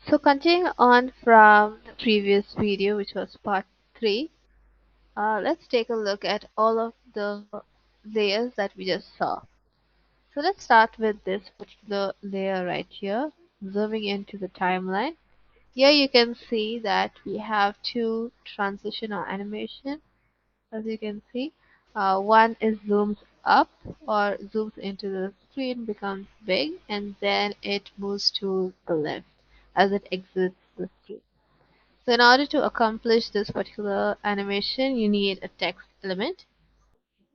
So continuing on from the previous video, which was part 3, let's take a look at all of the layers that we just saw. So let's start with this particular layer right here, zooming into the timeline. Here you can see that we have two transition or animation. As you can see, one is zooms up or zooms into the screen, becomes big, and then it moves to the left as it exits the screen. So in order to accomplish this particular animation, you need a text element.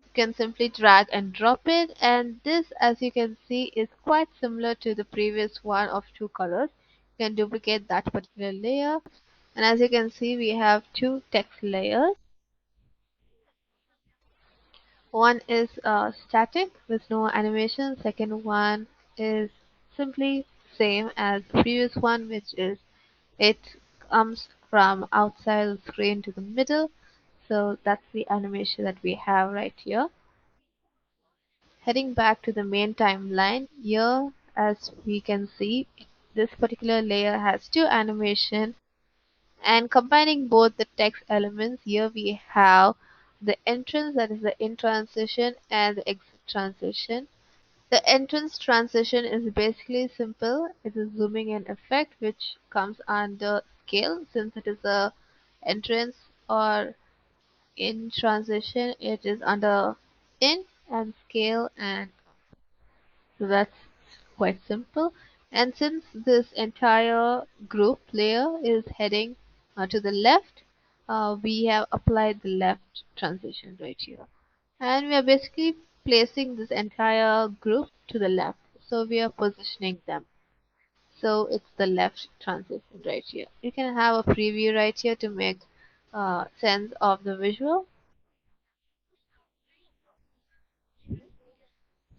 You can simply drag and drop it, and this, as you can see, is quite similar to the previous one of two colors. You can duplicate that particular layer, and as you can see, we have two text layers. One is static with no animation. Second one is simply same as the previous one, which is it comes from outside the screen to the middle. So that's the animation that we have right here. Heading back to the main timeline, here as we can see, this particular layer has two animation, and combining both the text elements, here we have the entrance, that is the in transition, and the exit transition. The entrance transition is basically simple. It is zooming in effect which comes under scale. Since it is a entrance or in transition, it is under in and scale, and so that's quite simple. And since this entire group layer is heading to the left, we have applied the left transition right here. And we are basically placing this entire group to the left. So we are positioning them. So it's the left transition right here. You can have a preview right here to make sense of the visual.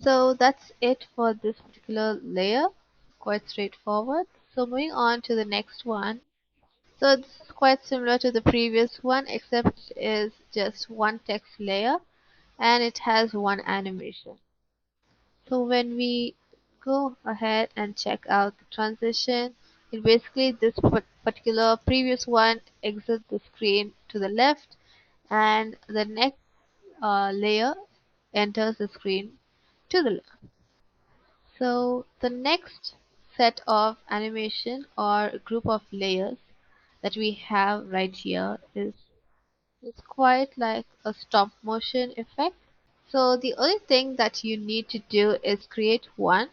So that's it for this particular layer. Quite straightforward. So moving on to the next one. So it's quite similar to the previous one, except it is just one text layer and it has one animation. So when we go ahead and check out the transition, it basically this particular previous one exits the screen to the left, and the next layer enters the screen to the left. So the next set of animation or group of layers that we have right here is it's quite like a stop motion effect. So the only thing that you need to do is create one,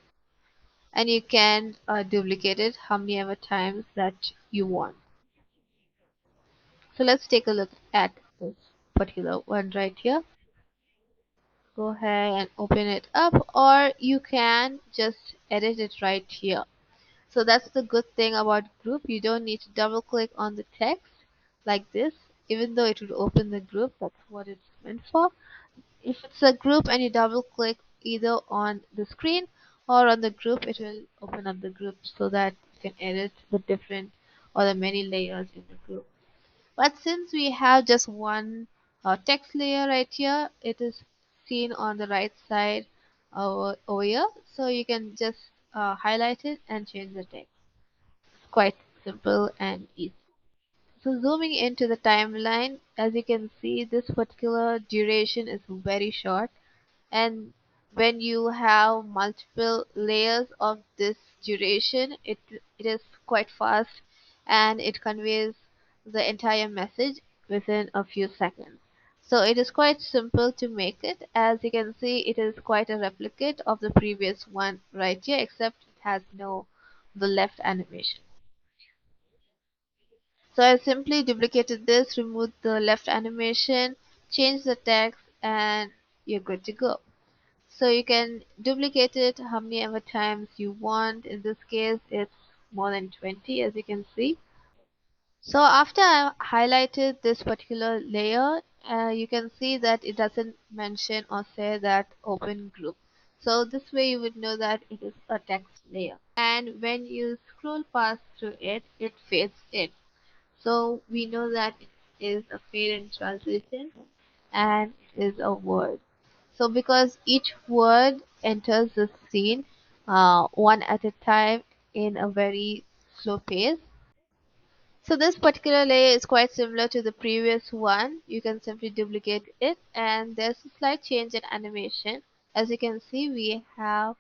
and you can duplicate it how many ever times that you want. So let's take a look at this particular one right here. Go ahead and open it up, or you can just edit it right here. So that's the good thing about group. You don't need to double click on the text like this, even though it would open the group. That's what it's meant for. If it's a group and you double click either on the screen or on the group, it will open up the group so that you can edit the different or the many layers in the group. But since we have just one text layer right here, it is seen on the right side over here. So you can just highlight it and change the text. It's quite simple and easy. So zooming into the timeline, as you can see, this particular duration is very short, and when you have multiple layers of this duration, it is quite fast and it conveys the entire message within a few seconds. So it is quite simple to make it. As you can see, it is quite a replicate of the previous one right here, except it has no the left animation. So I simply duplicated this, removed the left animation, changed the text, and you're good to go. So you can duplicate it how many ever times you want. In this case, it's more than 20, as you can see. So after I highlighted this particular layer, you can see that it doesn't mention or say that open group. So this way you would know that it is a text layer. And when you scroll past through it, it fades in. So we know that it is a fade in transition and is a word. So because each word enters the scene one at a time in a very slow pace. So this particular layer is quite similar to the previous one. You can simply duplicate it and there's a slight change in animation. As you can see, we have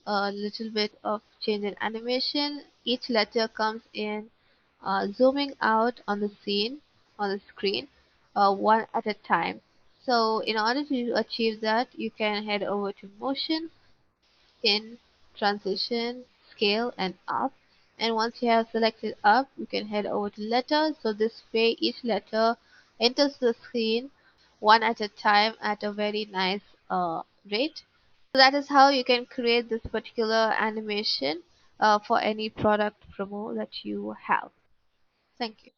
a little bit of change in animation. Each letter comes in zooming out on the scene, on the screen, one at a time. So in order to achieve that, you can head over to motion, in transition, scale, and up. And once you have selected up, you can head over to letter. So this way, each letter enters the screen one at a time at a very nice rate. So that is how you can create this particular animation for any product promo that you have. Thank you.